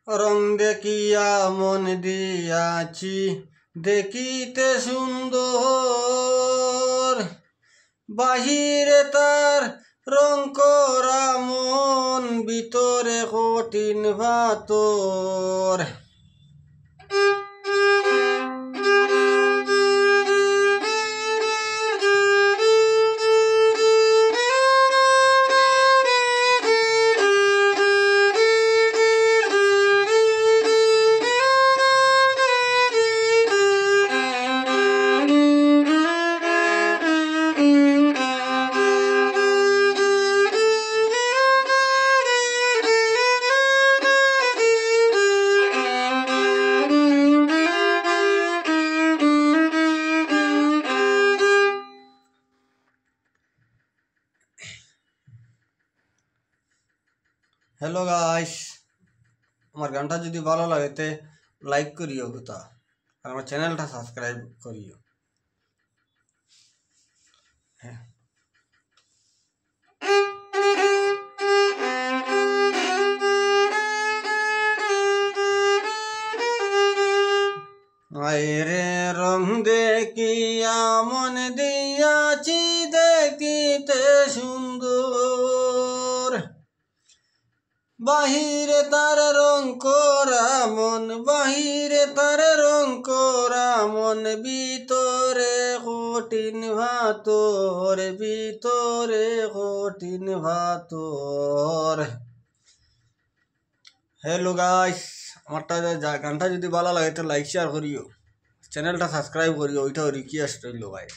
রং দেখিয়া মন দিয়াছি দেখিতে সুন্দর, বাহিরে তার রং করা মন ভিতরে কঠিন ভাতর। হ্যালো গাইস, আমার গানটা যদি ভালো লাগে তে লাইক করিও কথা, আর আমার চ্যানেলটা সাবস্ক্রাইব করিও। হ্যাঁ, আইরে রং দেখিয়া মন দিয়াছি দেখিতে সুন্দর, বাহিরে তার রং করা মন, বাহিরে তার রং করা মন ভিতরে কঠিন ভাতর, ভিতরে কঠিন ভাতর। হ্যালো গাইস, আমারটা গানটা যদি ভালো লাগে তো লাইক শেয়ার করিও, চ্যানেলটা সাবস্ক্রাইব করিও, ওইটা রিকোয়েস্ট রইল গাইস।